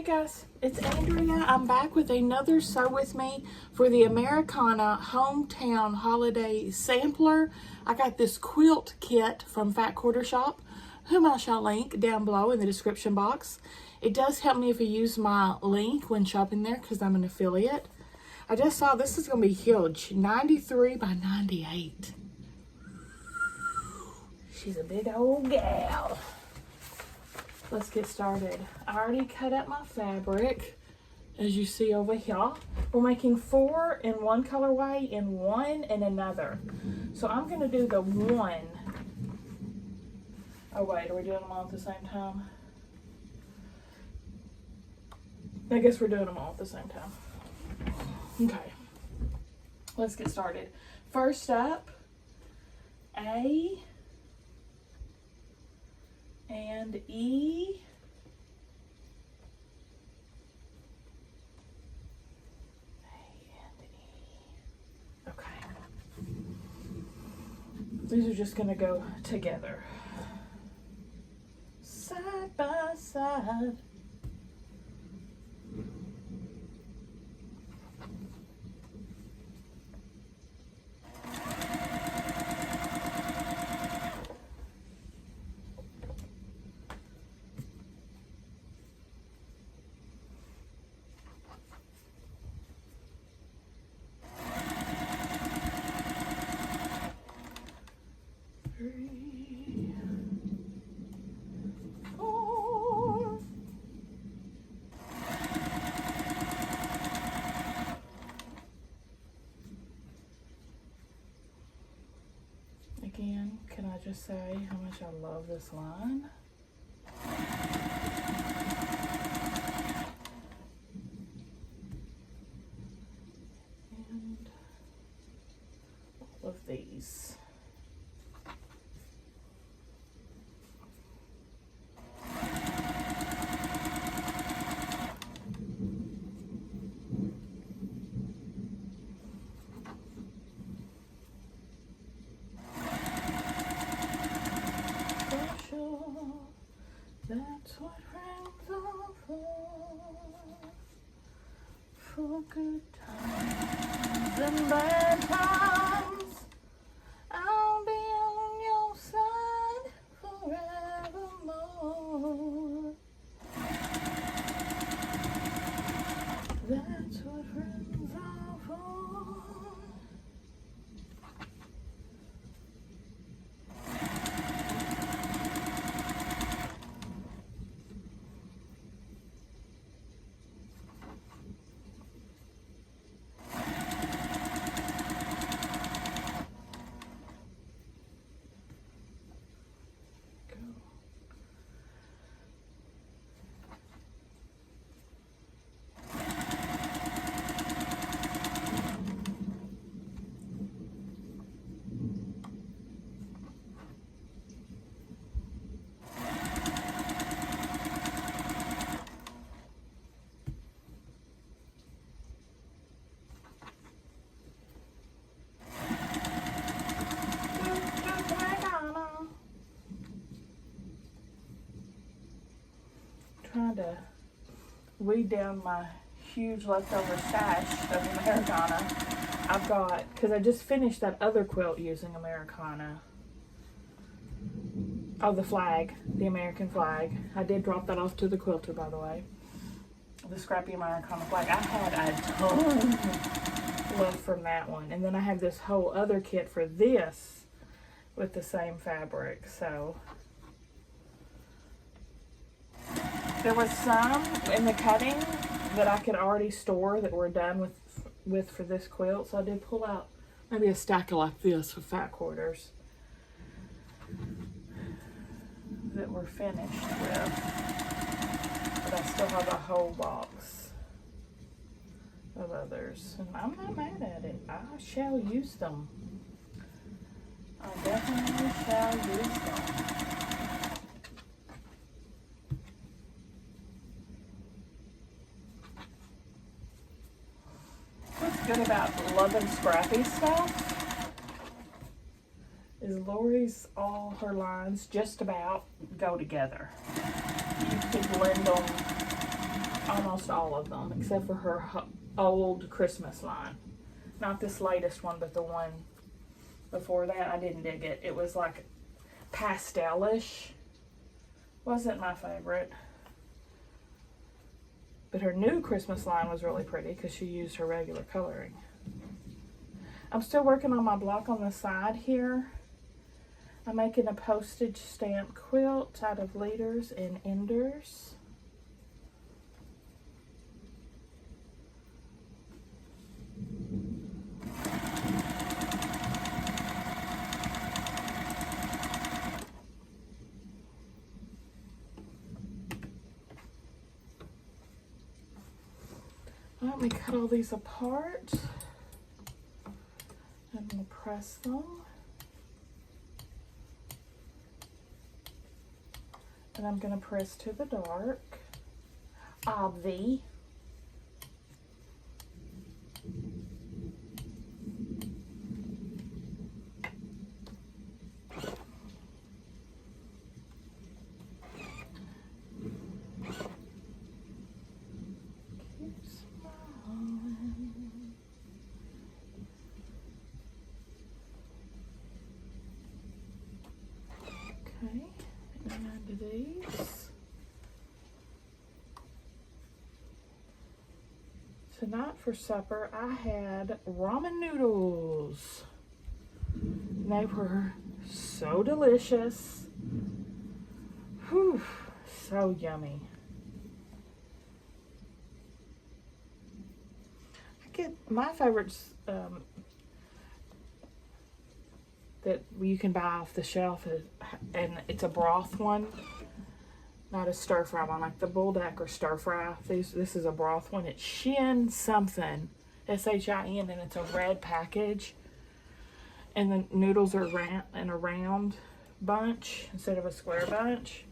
guys, it's Andrea. I'm back with another Sew With Me for the Americana Hometown Holiday Sampler. I got this quilt kit from Fat Quarter Shop, whom I shall link down below in the description box. It does help me if you use my link when shopping there because I'm an affiliate. I just saw this is going to be huge, 93 by 98. She's a big old gal. Let's get started. I already cut up my fabric, as you see over here. We're making 4 in one colorway and 1 in another. So I'm going to do the 1. Oh wait, are we doing them all at the same time? I guess we're doing them all at the same time. Okay, let's get started. First up, A and E, okay. These are just gonna go together, side by side. Again, can I just say how much I love this line? And all of these. That's what friends are for good times and bad times. I'll be on your side forevermore. That's what friends are for. Trying to weed down my huge leftover stash of Americana. I've got, because I just finished that other quilt using Americana. Oh, the flag, the American flag. I did drop that off to the quilter, by the way. The scrappy Americana flag. I had a ton left from that one. And then I have this whole other kit for this with the same fabric, so. There was some in the cutting that I could already store that we're done with for this quilt. So I did pull out maybe a stack like this for Fat Quarters that we're finished with. But I still have a whole box of others. And I'm not mad at it. I shall use them. I definitely shall use them. Good about loving scrappy stuff is Lori's, all her lines just about go together. You could blend them almost all of them, except for her old Christmas line. Not this latest one, but the one before that. I didn't dig it. It was like pastelish. Wasn't my favorite. But her new Christmas line was really pretty because she used her regular coloring. I'm still working on my block on the side here. I'm making a postage stamp quilt out of leaders and enders. Let me cut all these apart and we'll press them. And I'm going to press to the dark. Obvi. Okay, and these. Tonight for supper, I had ramen noodles. They were so delicious. Whew, so yummy. I get my favorites that you can buy off the shelf, and it's a broth one, not a stir fry one like the Bulldog or stir fry. This is a broth one. It's Shin something, S-H-I-N, and it's a red package. And the noodles are in a round bunch instead of a square bunch.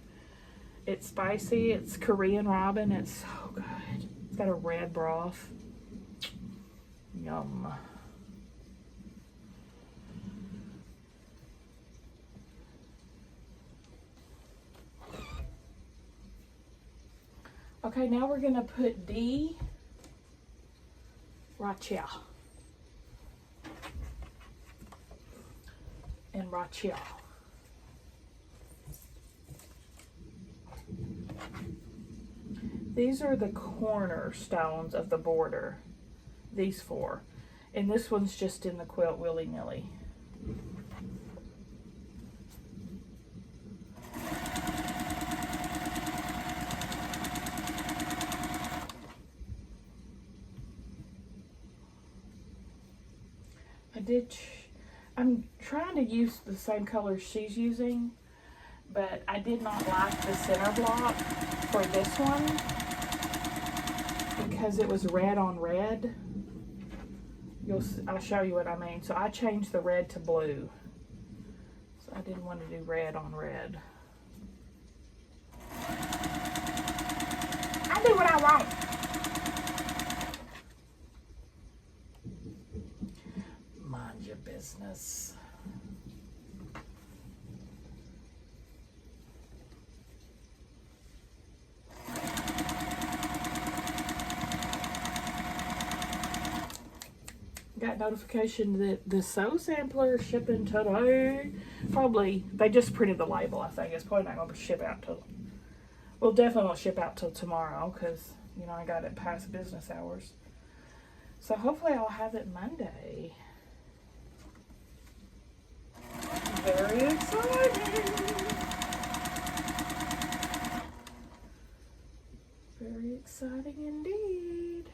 It's spicy. It's Korean ramen. It's so good. It's got a red broth. Yum. Okay, now we're gonna put D Rachel and Rachel. These are the cornerstones of the border, these four. And this one's just in the quilt willy-nilly. I'm trying to use the same colors she's using, but I did not like the center block for this one because it was red on red. I'll show you what I mean. So I changed the red to blue. So I didn't want to do red on red. I do what I want. Mind your business. Got notification that the sew sampler is shipping today. Probably, they just printed the label, I think. It's probably not going to ship out till, well, definitely won't ship out till tomorrow because, you know, I got it past business hours. So hopefully I'll have it Monday. Very exciting. Very exciting indeed.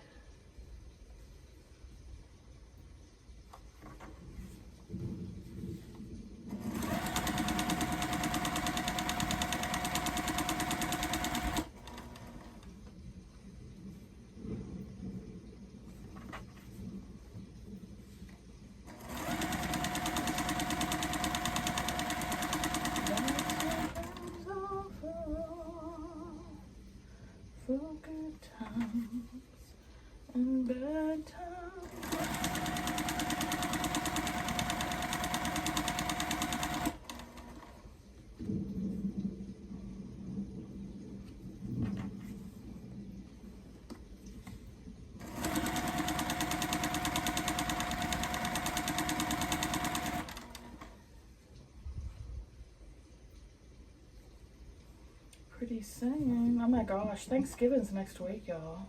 pretty soon. Oh my gosh, Thanksgiving's next week, y'all.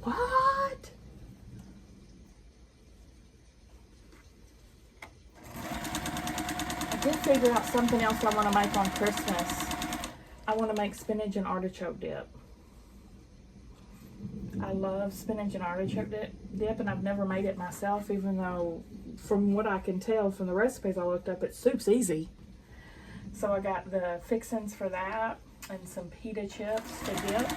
What? I did figure out something else I want to make on Christmas. I want to make spinach and artichoke dip. I love spinach and artichoke dip, and I've never made it myself, even though from what I can tell from the recipes I looked up, it's soup's easy. So I got the fixings for that and some pita chips to dip.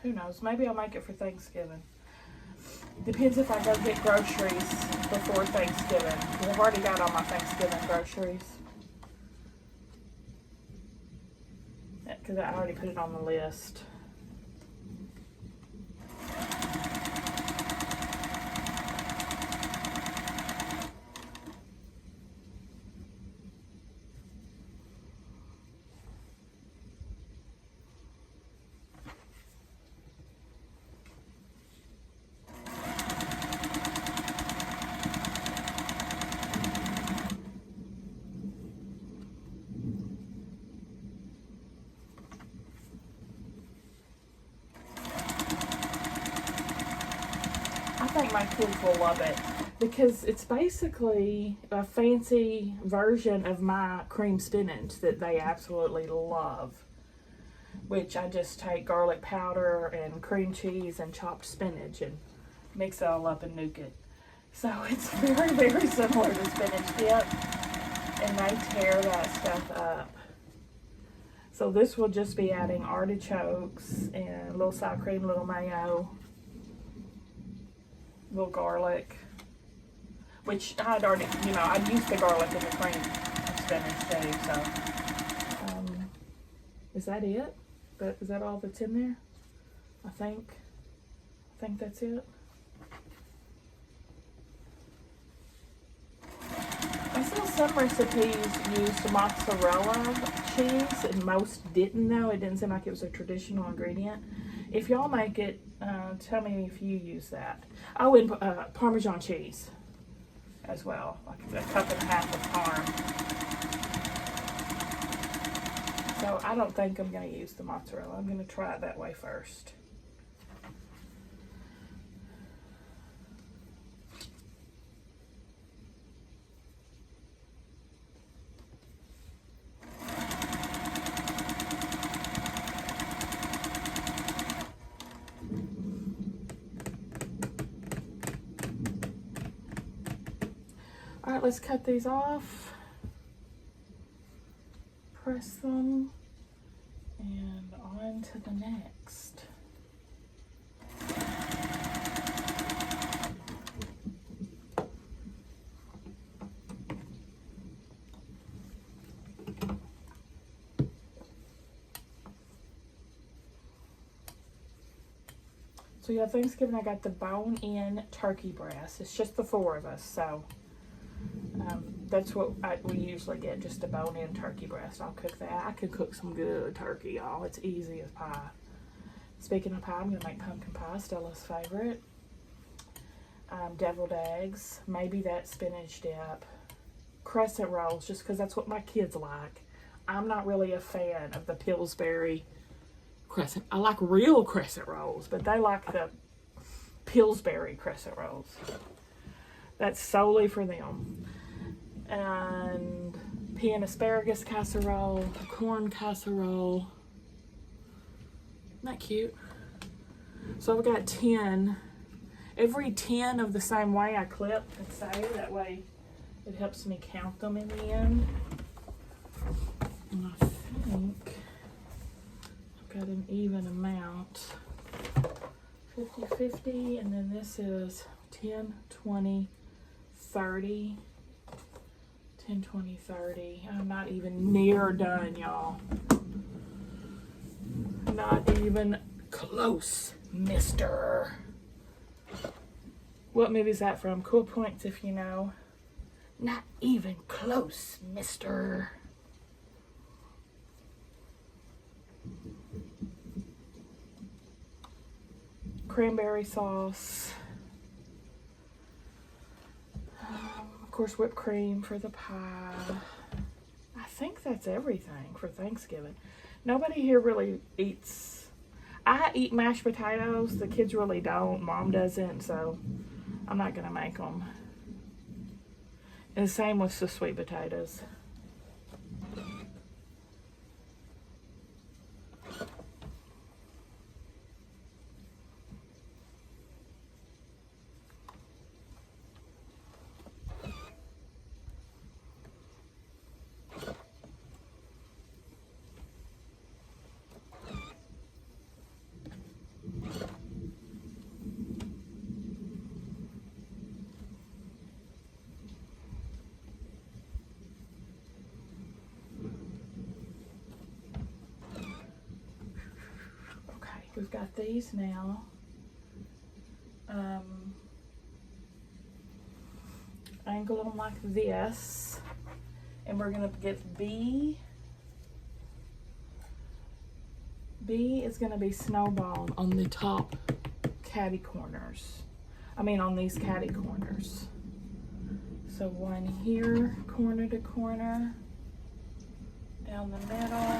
Who knows? Maybe I'll make it for Thanksgiving. Depends if I go get groceries before Thanksgiving, because I've already got all my Thanksgiving groceries. Because I already put it on the list. I think my kids will love it because it's basically a fancy version of my cream spinach that they absolutely love, which I just take garlic powder and cream cheese and chopped spinach and mix it all up and nuke it. So it's very, very similar to spinach dip, and they tear that stuff up. So this will just be adding artichokes and a little sour cream, a little mayo, little garlic, which I'd already, I'd used the garlic in the cream spinach too, so, is that it? Is that all that's in there? I think that's it. I saw some recipes used mozzarella cheese, and most didn't though. It didn't seem like it was a traditional ingredient. If y'all make it, tell me if you use that. Oh, and Parmesan cheese as well, like a cup and a half of Parm. So I don't think I'm going to use the mozzarella. I'm going to try it that way first. All right, let's cut these off, press them, and on to the next. So yeah, Thanksgiving I got the bone-in turkey breast. It's just the 4 of us, so that's what we usually get, just a bone-in turkey breast. I'll cook that. I could cook some good turkey, y'all. It's easy as pie. Speaking of pie, I'm going to make pumpkin pie, Stella's favorite. Deviled eggs, maybe that spinach dip. Crescent rolls, just because that's what my kids like. I'm not really a fan of the Pillsbury crescent. I like real crescent rolls, but they like the Pillsbury crescent rolls. That's solely for them. And pea and asparagus casserole, a corn casserole. Isn't that cute? So I've got 10. Every 10 of the same way I clip and say, that way it helps me count them in the end. And I think I've got an even amount. 50-50, and then this is 10, 20, 30. 10, 20, 30. I'm not even near done, y'all. Not even close, mister. What movie is that from? Cool points if you know. Not even close, mister. cranberry sauce. Of course, whipped cream for the pie. I think that's everything for Thanksgiving. Nobody here really eats. I eat mashed potatoes. The kids really don't. Mom doesn't, so I'm not going to make them. And the same with the sweet potatoes. We've got these now. Angle them like this. And we're going to get B. B is going to be snowballed on the top catty corners. On these catty corners. So one here, corner to corner. Down the middle.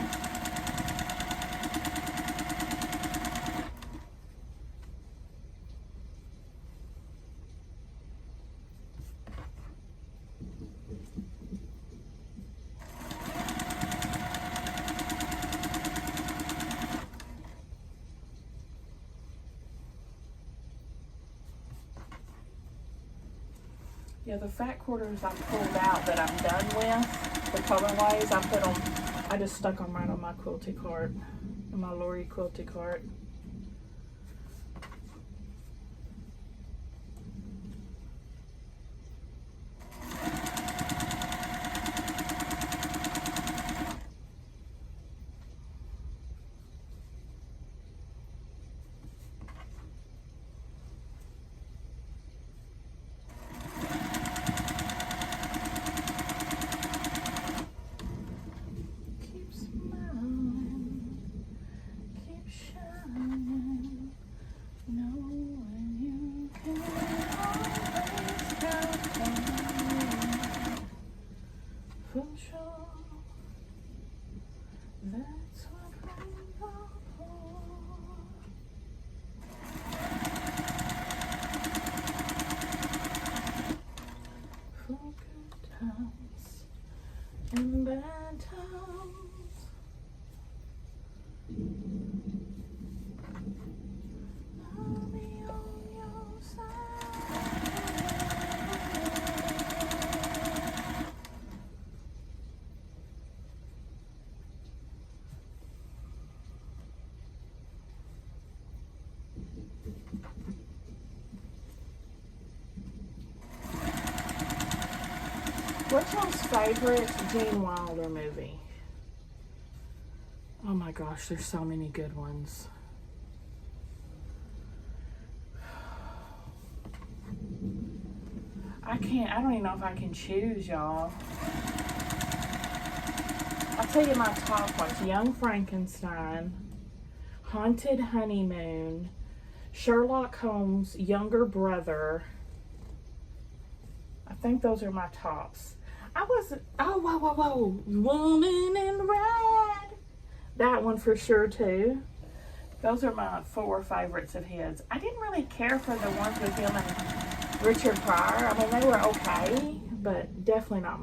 Yeah, the fat quarters I pulled out that I'm done with, the colorways, I just stuck them right on my quilty cart, on my Lori quilty cart. That's what we love for good times and bad times. I'll be on your side. What's y'all's favorite Gene Wilder movie? Oh my gosh, there's so many good ones. I don't even know if I can choose, y'all. I'll tell you my top ones. Young Frankenstein, Haunted Honeymoon, Sherlock Holmes' younger brother. I think those are my tops. Whoa. Woman in Red. That one for sure too. Those are my 4 favorites of his. I didn't really care for the ones with him and Richard Pryor. They were okay, but definitely not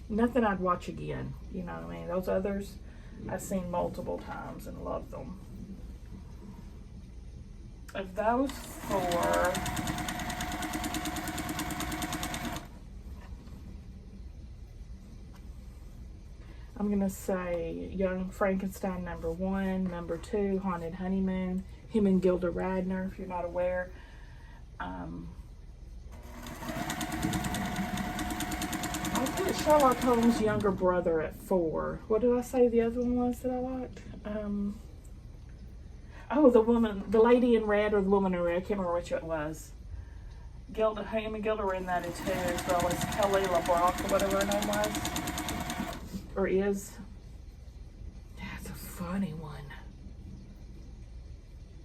nothing I'd watch again. You know what I mean? Those others I've seen multiple times and loved them. Of those 4, I'm going to say Young Frankenstein number 1, number 2, Haunted Honeymoon, him and Gilda Radner, if you're not aware. I put Sherlock Holmes' younger brother at 4. What did I say the other one was that I liked? The lady in red or the woman in red, I can't remember which it was. Him and Gilda were in that too, as well as Kelly LeBrock or whatever her name was. Or is. That's a funny one.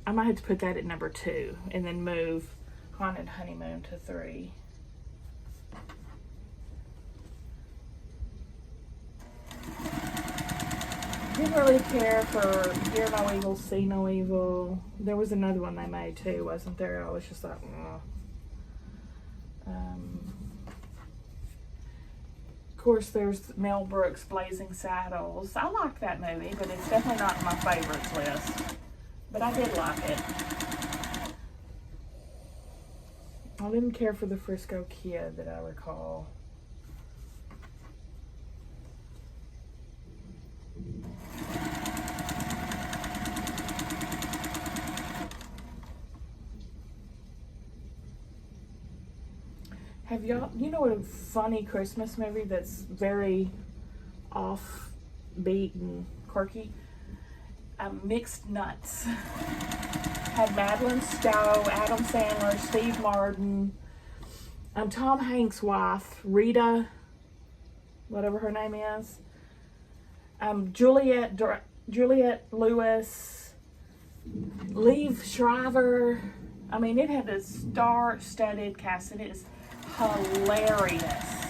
I might have to put that at number 2 and then move Haunted Honeymoon to 3. Didn't really care for Hear No Evil, See No Evil. There was another one they made too, wasn't there? I was just like, of course, there's Mel Brooks' Blazing Saddles. I like that movie, but it's definitely not on my favorites list. But I did like it. I didn't care for the Frisco Kid that I recall. Have y'all, you know, a funny Christmas movie that's very offbeat and quirky? Mixed Nuts. Had Madeline Stowe, Adam Sandler, Steve Martin, Tom Hanks' wife, Rita, whatever her name is, Juliette Lewis, Liev Schreiber. I mean, it had a star-studded cast. It is hilarious.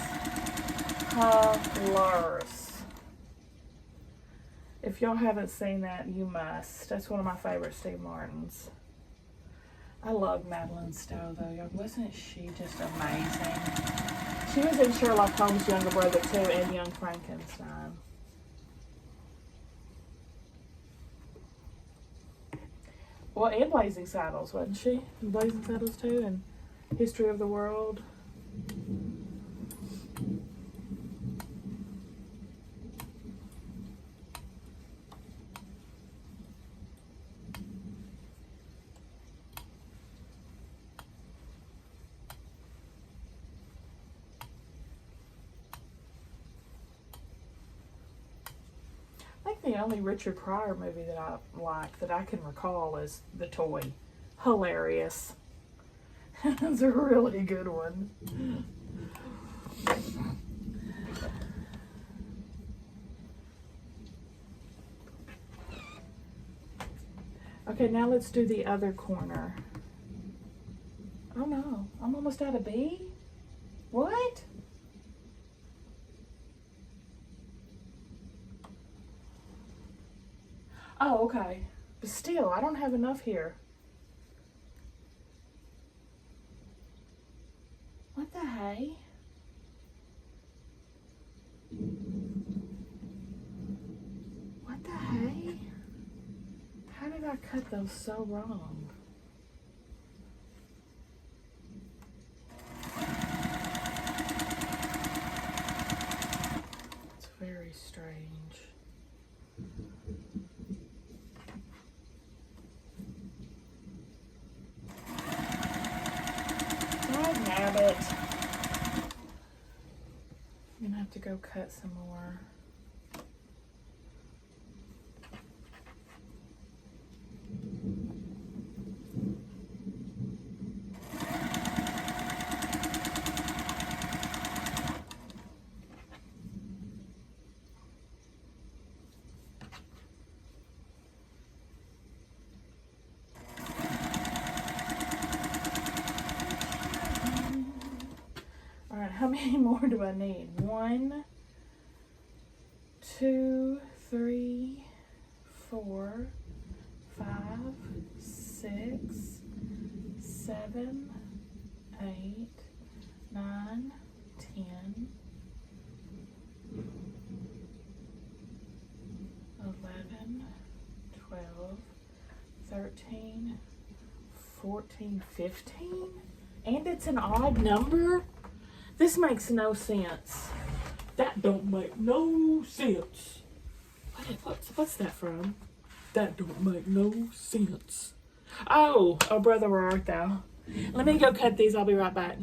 Hilarious. If y'all haven't seen that, you must. That's one of my favorite Steve Martins. I love Madeline Stowe, though. Wasn't she just amazing? She was in Sherlock Holmes' younger brother, too, and Young Frankenstein. Well, and Blazing Saddles, wasn't she? Blazing Saddles, too, and History of the World. I think the only Richard Pryor movie that I like that I can recall is The Toy. Hilarious. It's a really good one. Okay, now let's do the other corner. Oh no, I'm almost out of B? What? Oh, okay. But still, I don't have enough here. What the hey? What the hey? How did I cut those so wrong? It's very strange. It. I'm gonna have to go cut some more. How many more do I need? 1, 2, 3, 4, 5, 6, 7, 8, 9, 10, 11, 12, 13, 14, 15? And it's an odd number? This makes no sense. That don't make no sense. What's that from? That don't make no sense. Oh, brother, where art thou? Let me go cut these. I'll be right back.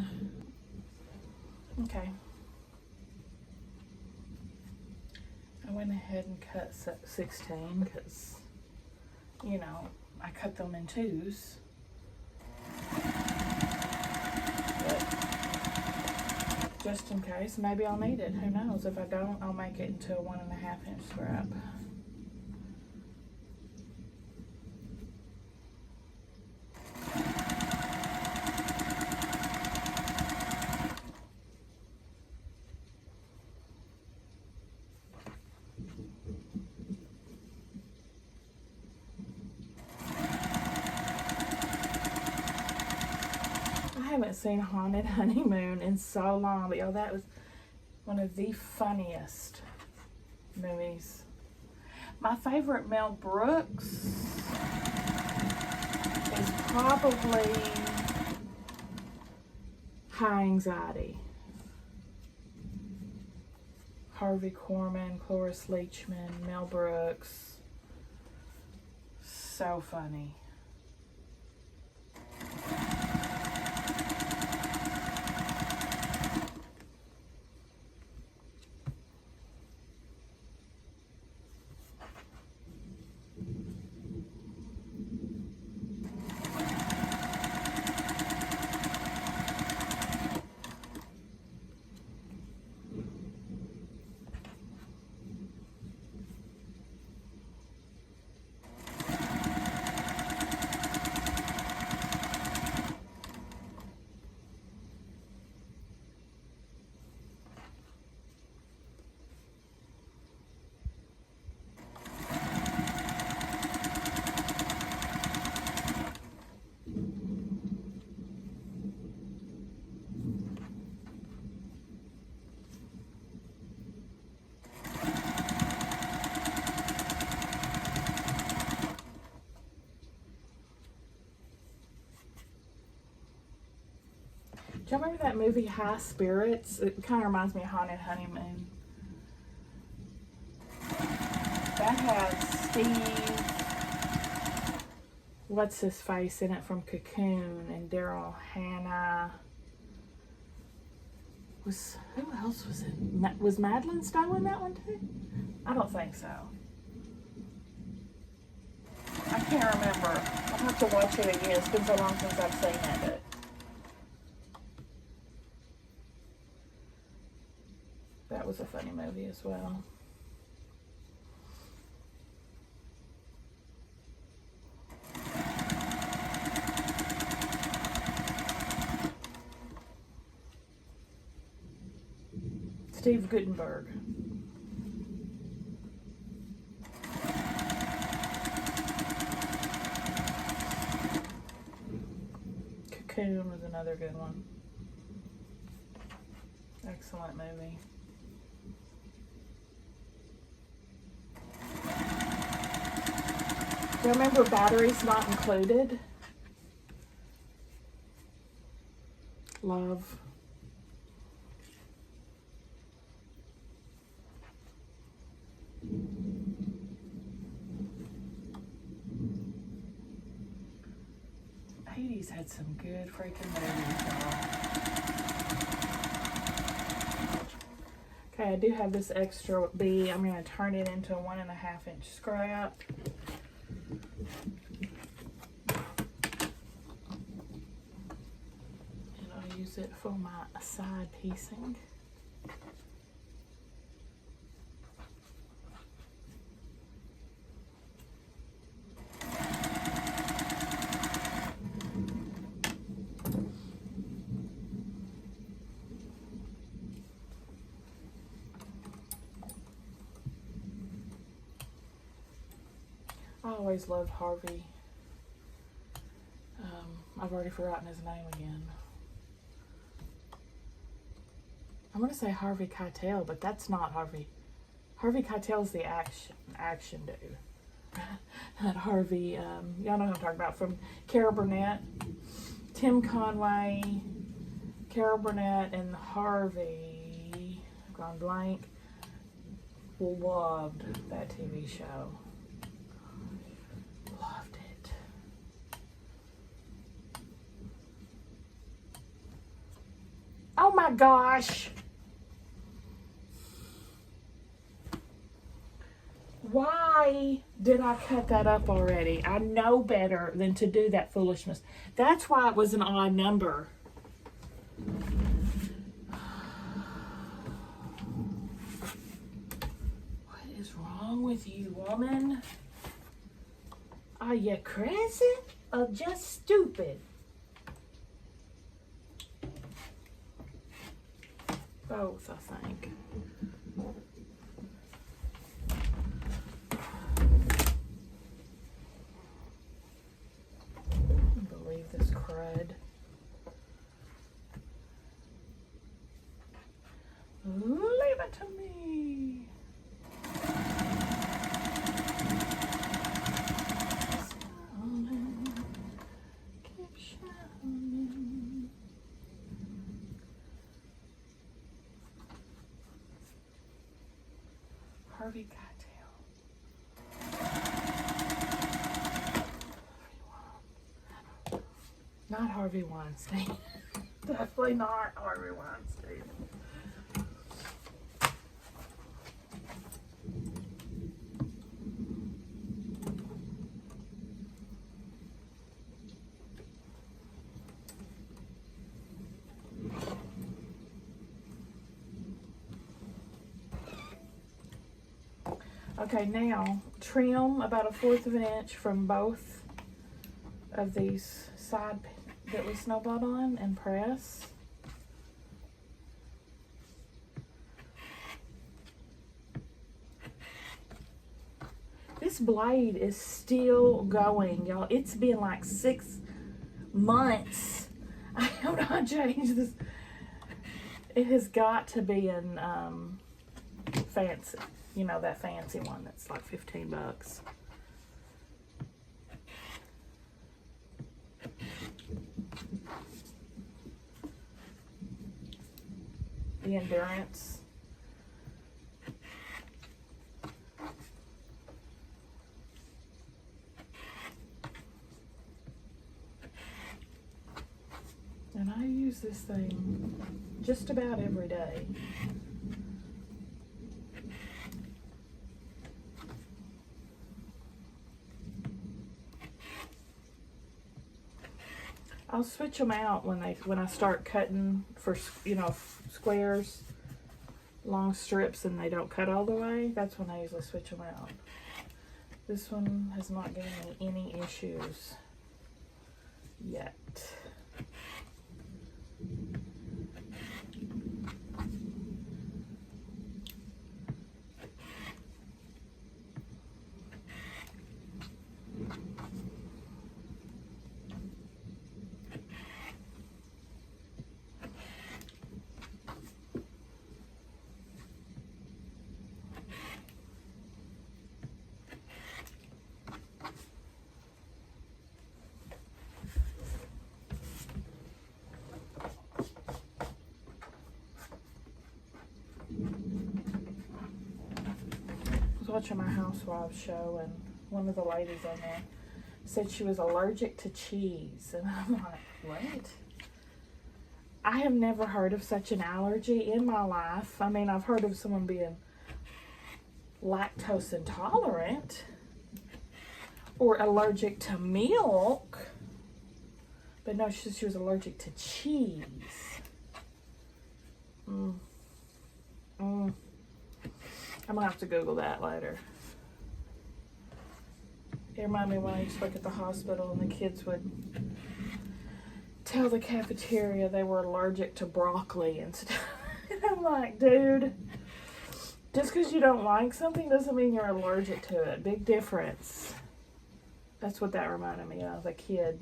Okay. I went ahead and cut 16 because, you know, I cut them in 2s. Just in case, maybe I'll need it. Who knows? If I don't, I'll make it into a 1.5 inch scrap. haven't seen Haunted Honeymoon in so long, but y'all, that was one of the funniest movies. My favorite Mel Brooks is probably High Anxiety. Harvey Korman, Cloris Leachman, Mel Brooks. So funny. Do you remember that movie High Spirits? It kind of reminds me of Haunted Honeymoon. That has Steve, what's his face in it from Cocoon, and Daryl Hannah. Who else was it? Was Madeline Stowe in that one too? I don't think so. I can't remember. I'll have to watch it again. It's been so long since I've seen it. But that was a funny movie as well. Steve Guttenberg. Cocoon was another good one. Excellent movie. Do you remember Batteries Not Included? Love. '80s had some good freaking movies, y'all. Okay, I do have this extra B. I'm going to turn it into a 1.5 inch scrap. And I'll use it for my side piecing. I always loved Harvey. I've already forgotten his name again. I'm going to say Harvey Keitel, but that's not Harvey. Harvey Keitel's the action dude. Not Harvey, y'all know who I'm talking about, from Carol Burnett. Tim Conway, Carol Burnett, and Harvey, I've gone blank, loved that TV show. Loved it. Oh my gosh. Why did I cut that up already? I know better than to do that foolishness. That's why it was an odd number. What is wrong with you, woman? Are you crazy or just stupid? Both, I think. I can't believe this crud. Harvey Keitel. Not Harvey Weinstein. Definitely not Harvey Weinstein. Okay, now trim about 1/4 of an inch from both of these side that we snowballed on and press. This blade is still going, y'all. It's been like 6 months. I have not changed this. It has got to be in fancy. You know, that fancy one that's like 15 bucks. The Endurance. And I use this thing just about every day. I'll switch them out when I start cutting for, you know, squares, long strips, and they don't cut all the way. That's when I usually switch them out. This one has not given me any issues yet. Watching my Housewives show, and one of the ladies on there said she was allergic to cheese, and I'm like, what? I have never heard of such an allergy in my life. I mean, I've heard of someone being lactose intolerant or allergic to milk, but no, she was allergic to cheese. I'm gonna have to Google that later. It reminded me when I used to work at the hospital and the kids would tell the cafeteria they were allergic to broccoli and stuff. And I'm like, dude, just because you don't like something doesn't mean you're allergic to it. Big difference. That's what that reminded me of, a kid.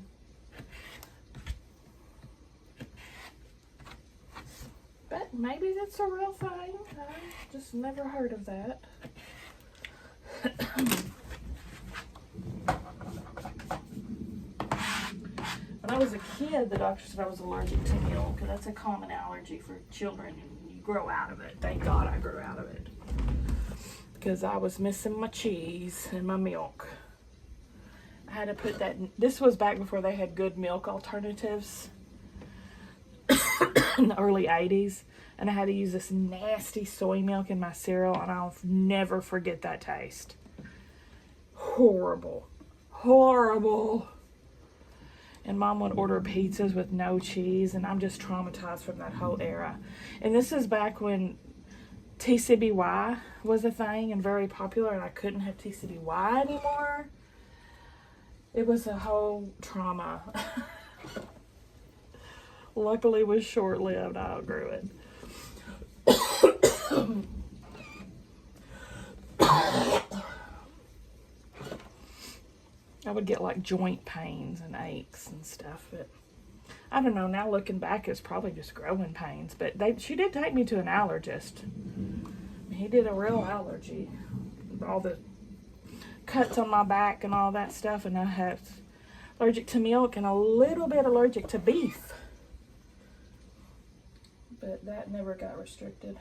But maybe that's a real thing. I just never heard of that. When I was a kid, the doctor said I was allergic to milk, and that's a common allergy for children, and you grow out of it. Thank God I grew out of it, because I was missing my cheese and my milk. I had to put that in. This was back before they had good milk alternatives. In the early 80s, and I had to use this nasty soy milk in my cereal, and I'll never forget that taste. Horrible. Horrible. And Mom would order pizzas with no cheese, and I'm just traumatized from that whole era. And this is back when TCBY was a thing and very popular, and I couldn't have TCBY anymore. It was a whole trauma. Luckily, it was short-lived. I outgrew it. I would get like joint pains and aches and stuff, but I don't know. Now looking back, it's probably just growing pains. But she did take me to an allergist. He did a real allergy, all the cuts on my back and all that stuff, and I have allergic to milk and a little bit allergic to beef. But that never got restricted.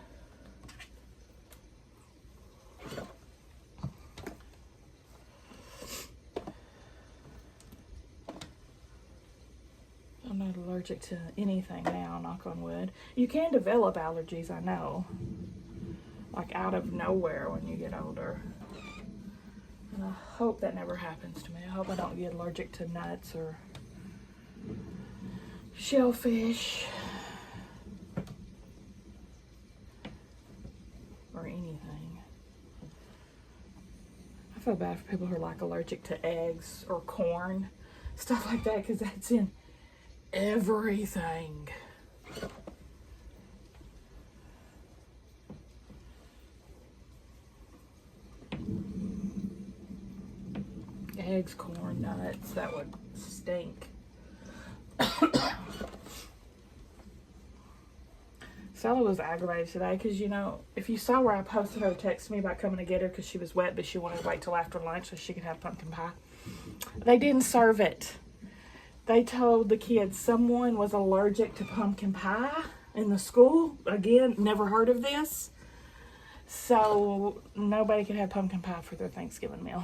I'm not allergic to anything now, knock on wood. You can develop allergies, I know. Like out of nowhere when you get older. And I hope that never happens to me. I hope I don't get allergic to nuts or shellfish or anything. I feel bad for people who are like allergic to eggs or corn, stuff like that, because that's in everything. Eggs, corn, nuts, that would stink. Stella was aggravated today because, you know, if you saw where I posted her text me about coming to get her because she was wet, but she wanted to wait till after lunch so she could have pumpkin pie. They didn't serve it. They told the kids someone was allergic to pumpkin pie in the school. Again, never heard of this. So nobody could have pumpkin pie for their Thanksgiving meal.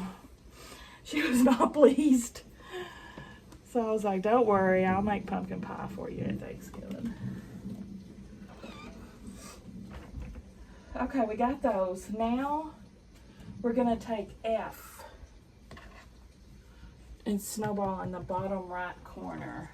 She was not pleased. So I was like, don't worry, I'll make pumpkin pie for you at Thanksgiving. Okay, we got those. Now we're going to take F and snowball in the bottom right corner.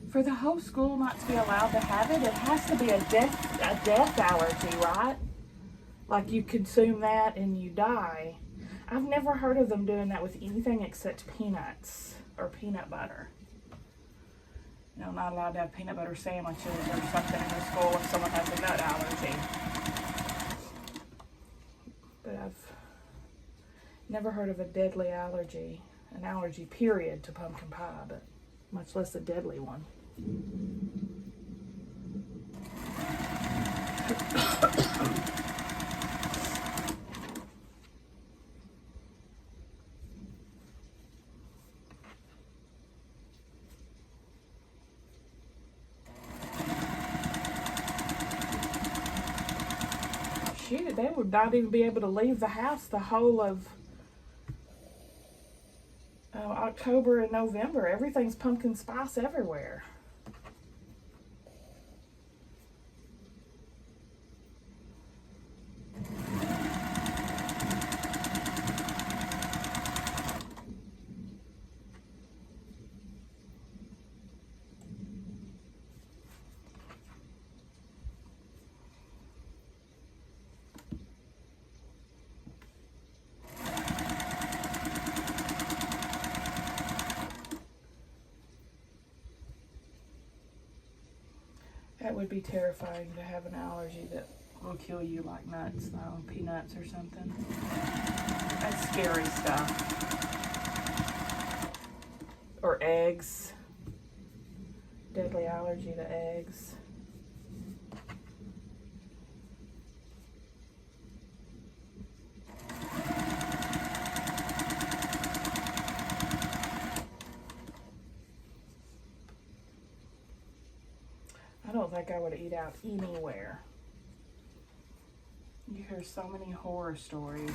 For the whole school not to be allowed to have it, it has to be a death allergy, right? Like you consume that and you die. I've never heard of them doing that with anything except peanuts or peanut butter. You know, not allowed to have peanut butter sandwiches or something in the school if someone has a nut allergy. But I've never heard of a deadly allergy, an allergy period to pumpkin pie, but much less a deadly one. Shoot, they would not even be able to leave the house the whole of October and November. Everything's pumpkin spice everywhere. That would be terrifying to have an allergy that will kill you like nuts, though, peanuts or something. That's scary stuff. Or eggs. Deadly allergy to eggs. I don't think I would eat out anywhere. You hear so many horror stories.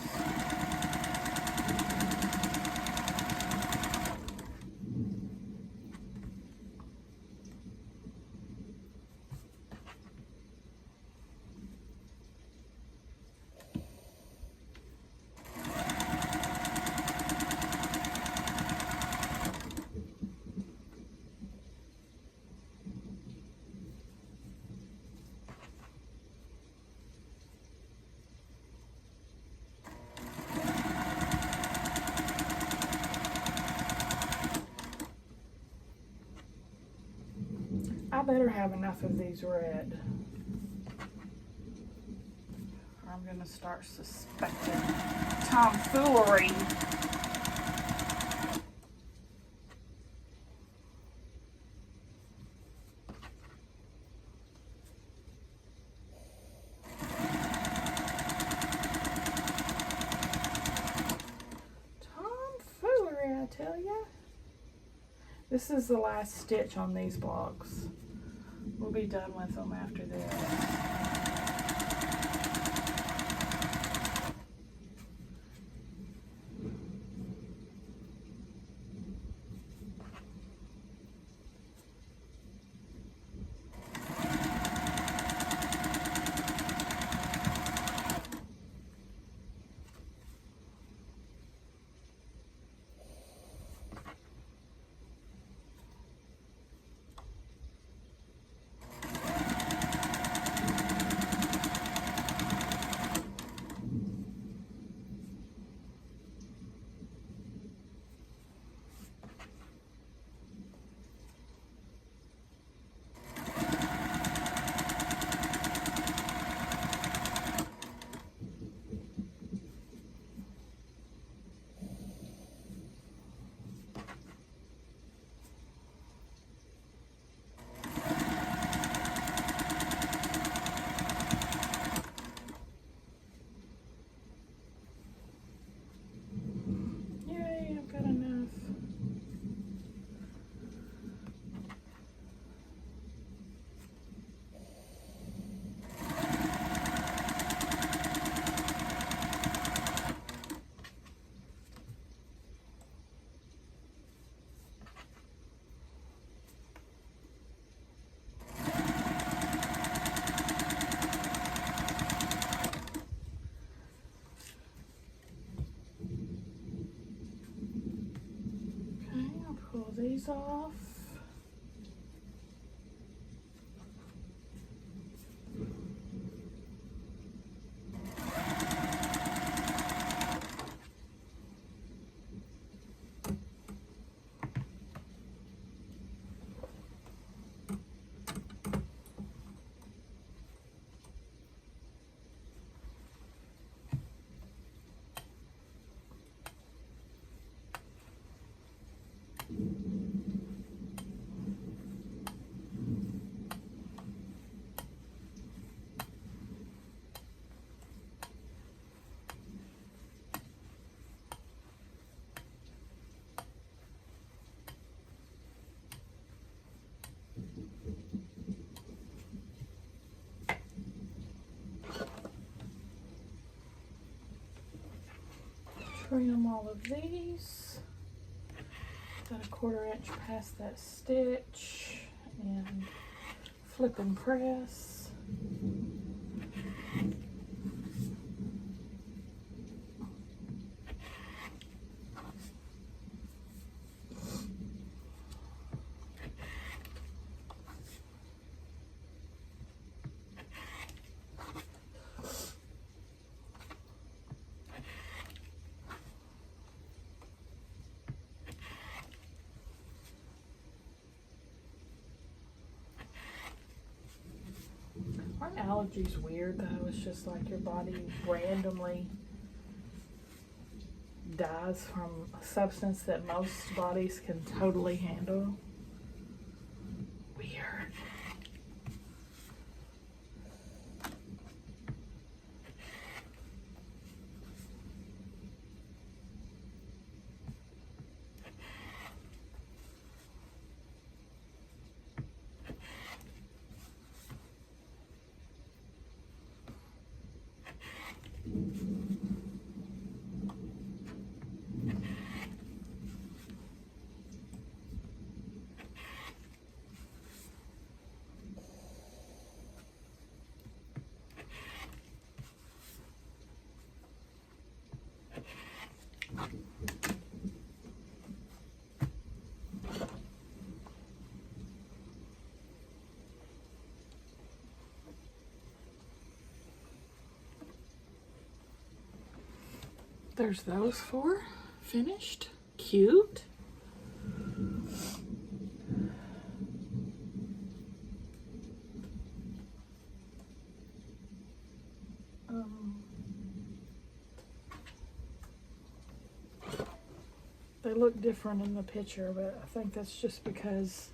I better have enough of these red, or I'm gonna start suspecting tomfoolery. show you. This is the last stitch on these blocks. We'll be done with them after this. Pull these off. Trim all of these. Got a 1/4 inch past that stitch and flip and press. Aren't allergies weird though? It's just like your body randomly dies from a substance that most bodies can totally handle. Weird. There's those 4 finished. Cute. They look different in the picture, but I think that's just because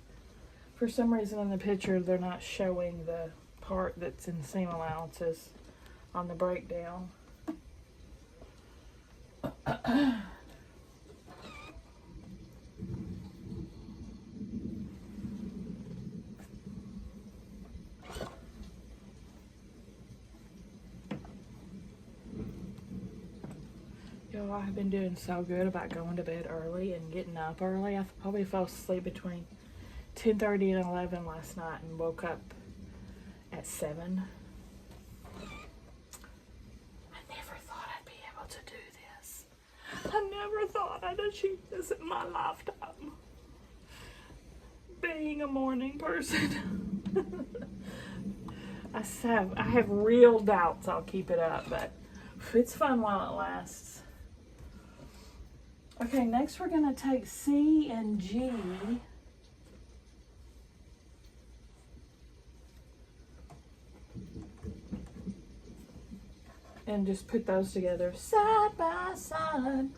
for some reason in the picture they're not showing the part that's in seam allowances on the breakdown. Y'all, I have been doing so good about going to bed early and getting up early. I probably fell asleep between 10:30 and 11 last night and woke up at 7. I never thought I'd be able to do this. I never thought I'd achieve this in my lifetime. Being a morning person. I have real doubts I'll keep it up, but it's fun while it lasts. Okay, next we're going to take C and G. And just put those together side by side.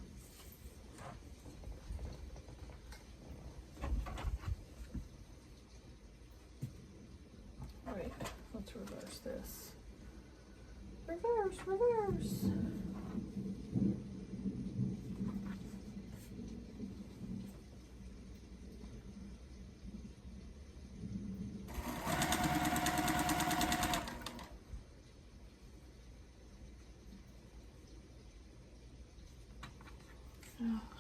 Wait, let's reverse this. Reverse, reverse.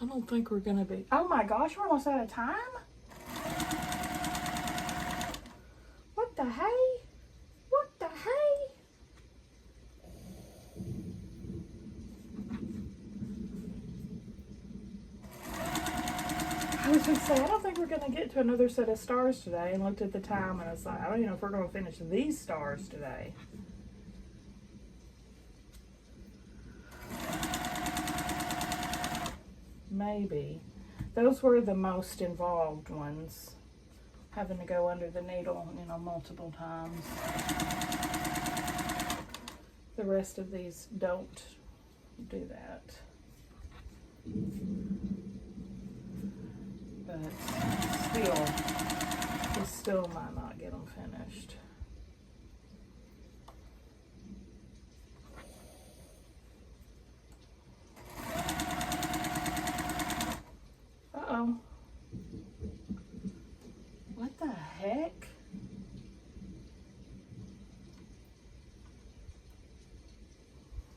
I don't think we're gonna be. Oh my gosh, we're almost out of time. What the hey? What the hey? I was gonna say, I don't think we're gonna get to another set of stars today, and looked at the time and I was like, I don't even know if we're gonna finish these stars today. Maybe. Those were the most involved ones. Having to go under the needle, multiple times. The rest of these don't do that. But we still might not get them finished. Uh-oh. What the heck?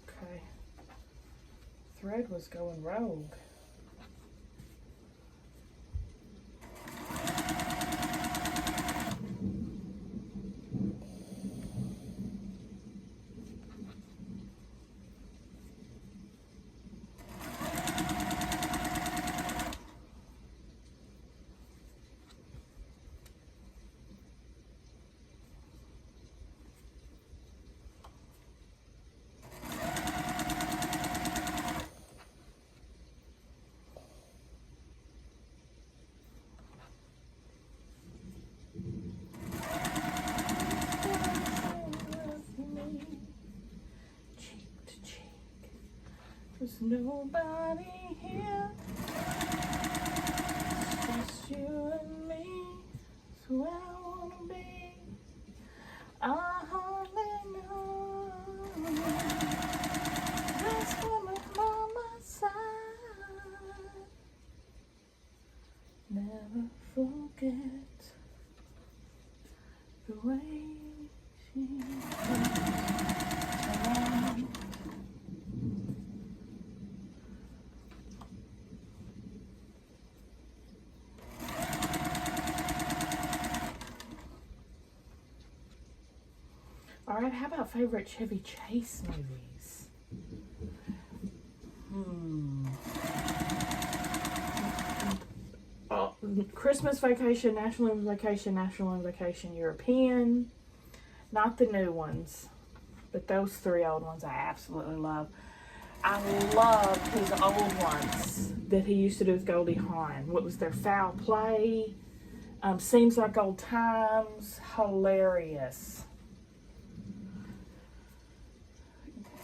Okay. Thread was going rogue. There's nobody here, it's just you and me, it's where I wanna be, I hardly know, just coming by my side, never forget the way she feels. All right, how about favorite Chevy Chase movies? Christmas Vacation, National Vacation, European. Not the new ones, but those 3 old ones I absolutely love. I love his old ones that he used to do with Goldie Hawn. What was their Foul Play? Seems Like Old Times. Hilarious.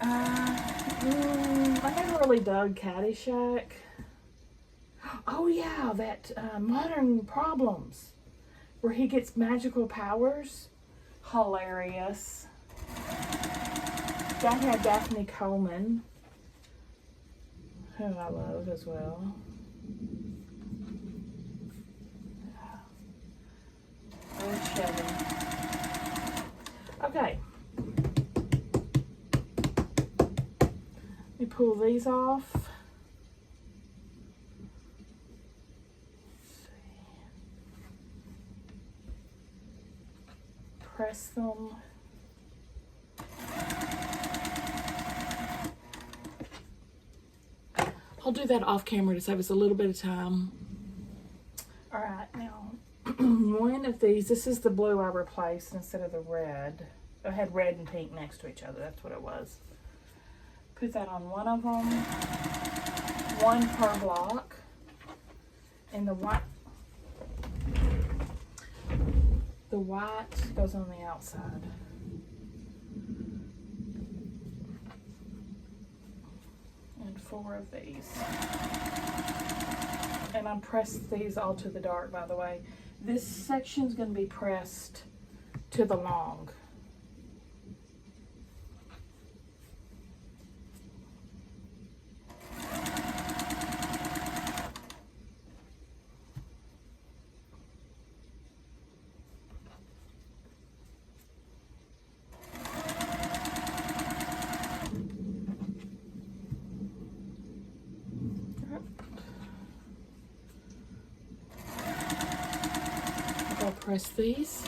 I never really dug Caddyshack. Oh yeah, that Modern Problems, where he gets magical powers. Hilarious. That had Daphne Coleman, who I love as well. Oh, Chevy. Okay. Let me pull these off. press them. I'll do that off camera to save us a little bit of time. All right, now one of these, this is the blue I replaced instead of the red. I had red and pink next to each other, that's what it was. Put that on one of them, one per block, and the white goes on the outside. And 4 of these. And I'm pressed these all to the dark, by the way. This section's going to be pressed to the long. I'll press these.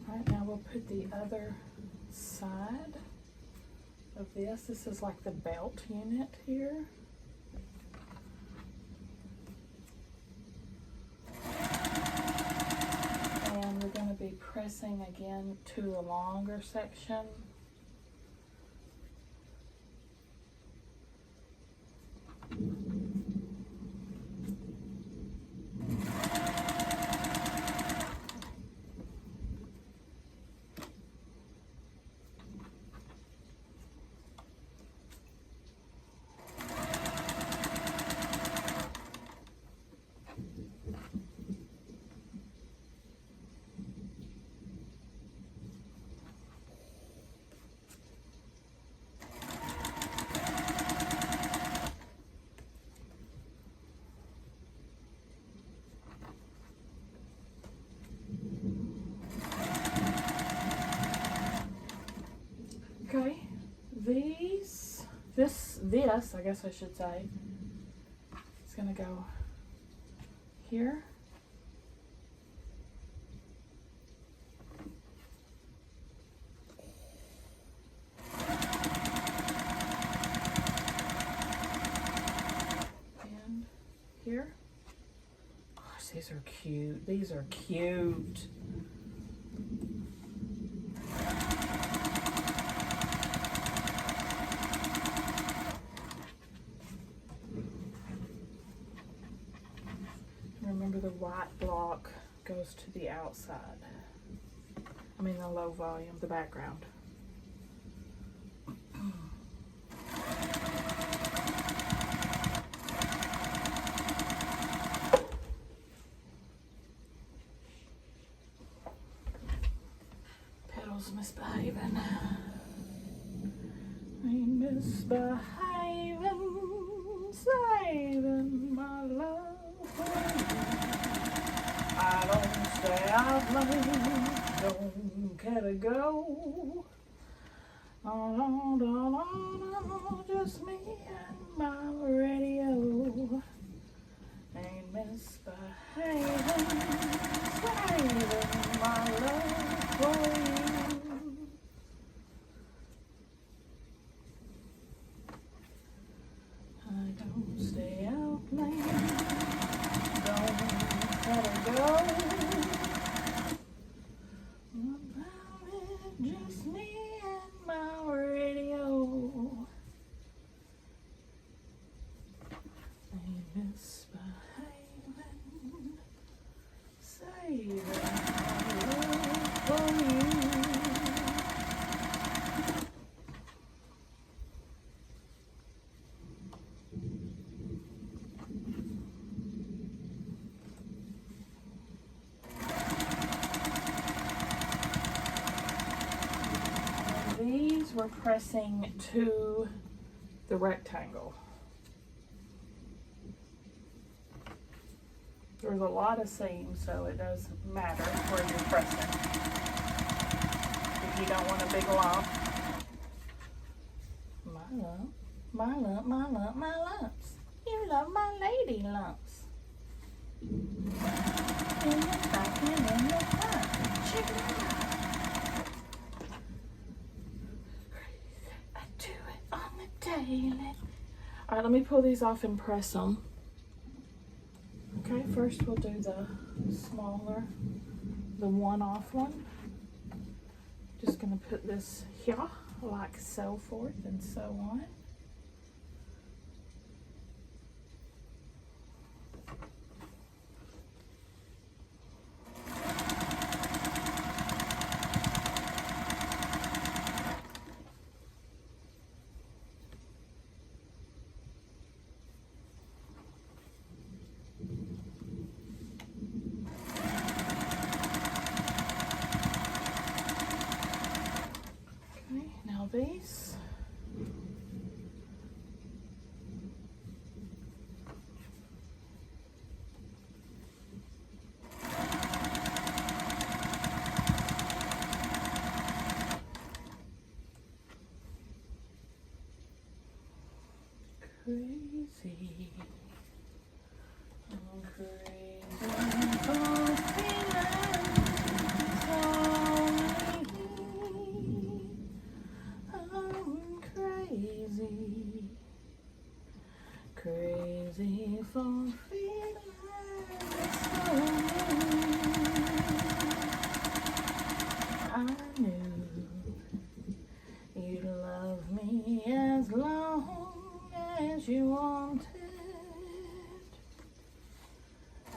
All right, now we'll put the other side of this. This is like the belt unit here. And we're going to be pressing again to the longer section. Okay, this, I guess I should say, is going to go here. And here. Gosh, these are cute. These are cute. Remember, the white block goes to the outside. I mean the low volume, the background. Pedals misbehaving. Ain't misbehaving, saving my love. I don't stay out late, don't care to go. Oh, just me and my radio. Ain't misbehaving, saving my love for you. I don't stay out late. Gotta go. About it, just me and my radio. Ain't misbehaving, saving my love for you. These we're pressing to the rectangle. There's a lot of seams, so it doesn't matter where you're pressing. If you don't want a big lump. My lump, my lump, my lump, my lumps. You love my lady lumps. In the back and in the front. check it out. I do it on the daily. All right, let me pull these off and press them. Okay, first we'll do the smaller, the one-off one. Just gonna put this here, like so forth and so on. These. Crazy. I'm crazy for crazy for feeling so I knew you'd love me as long as you wanted,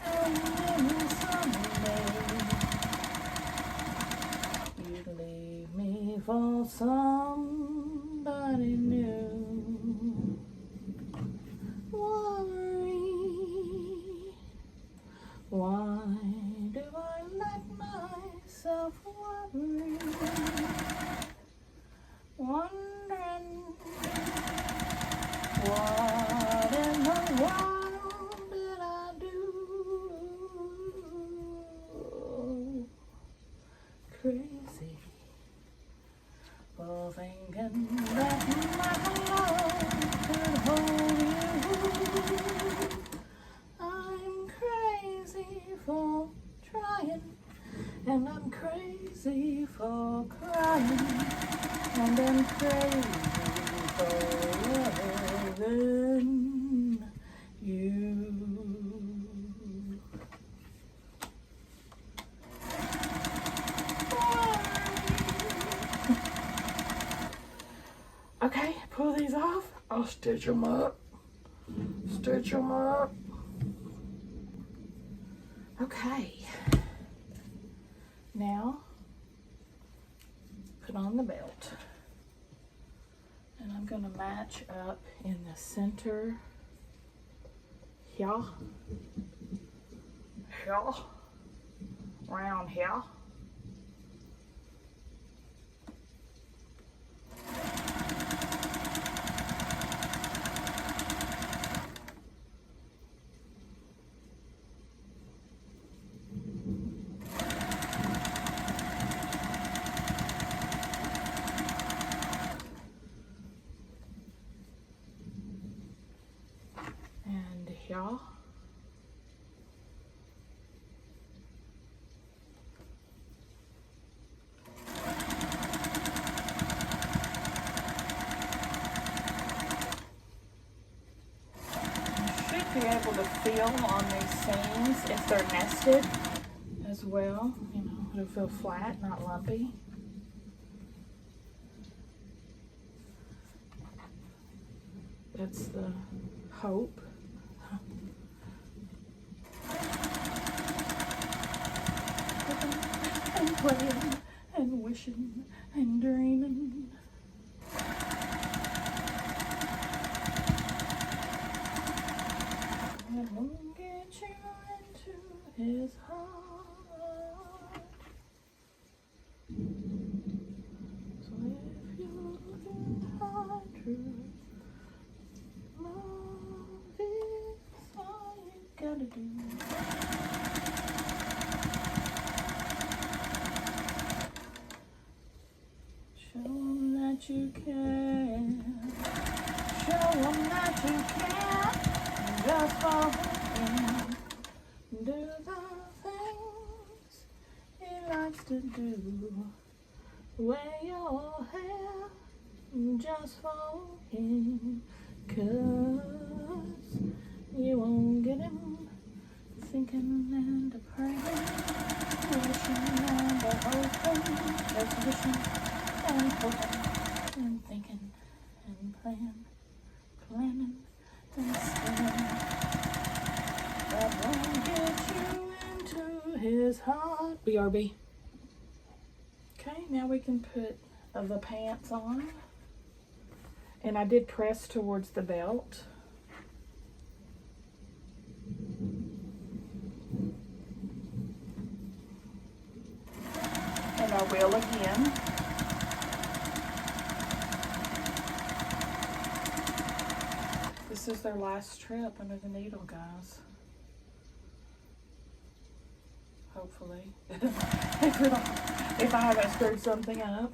and then someday you'd leave me for somebody new. Why do I let myself worry, wondering what in the world did I do? Crazy for thinking that my love could hold you. I'm crazy for trying, and I'm crazy for crying, and I'm crazy for loving you. Okay, pull these off. I'll stitch them up. Stitch them up. Okay, now put on the belt, and I'm going to match up in the center here, around here. Here. Be able to feel on these seams if they're nested as well. You know, it'll feel flat, not lumpy. That's the hope. And praying and wishing and dreaming. And won't get you into his heart. So if you're looking hard, true love is all you gotta do. Show 'em that you care. Show 'em that you care. Just for him, do the things he likes. likes to do. Wear your hair just for him, 'cause you won't get him thinking and praying, wishing and hoping, just wishing and hoping, and thinking and planning and scheming. That won't get you into his heart. BRB. Okay, now we can put the pants on. And I did press towards the belt. And I will again. This is their last trip under the needle, guys. Hopefully. If I haven't screwed something up.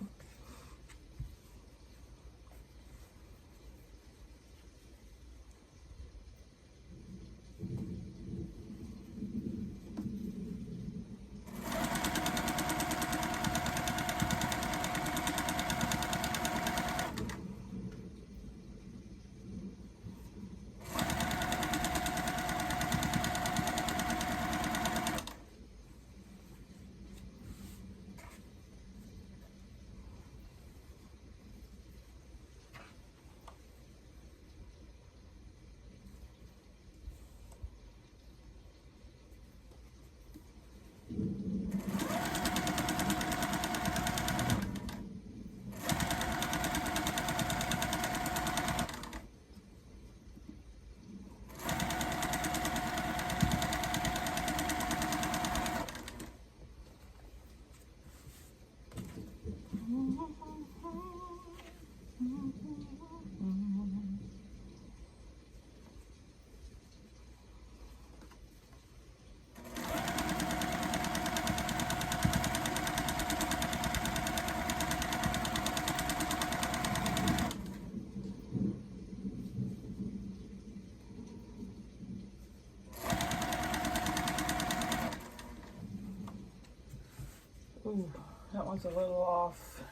Ooh, that one's a little off.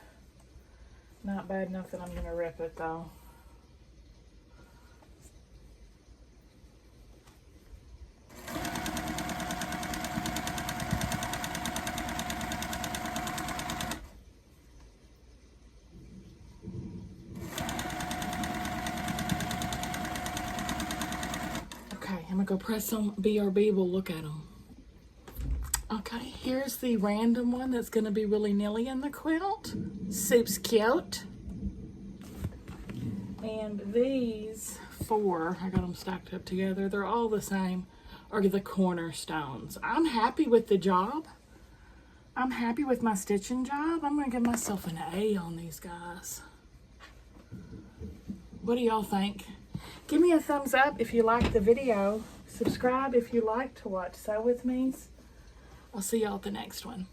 Not bad enough that I'm gonna rip it though. Okay, I'm gonna go press some BRB. We'll look at them. Okay, here's the random one that's going to be really nilly in the quilt. Soup's cute. And these four, I got them stacked up together, they're all the same, are the cornerstones. I'm happy with the job. I'm happy with my stitching job. I'm going to give myself an A on these guys. What do y'all think? Give me a thumbs up if you liked the video. Subscribe if you like to watch Sew With Me's. I'll see y'all at the next one.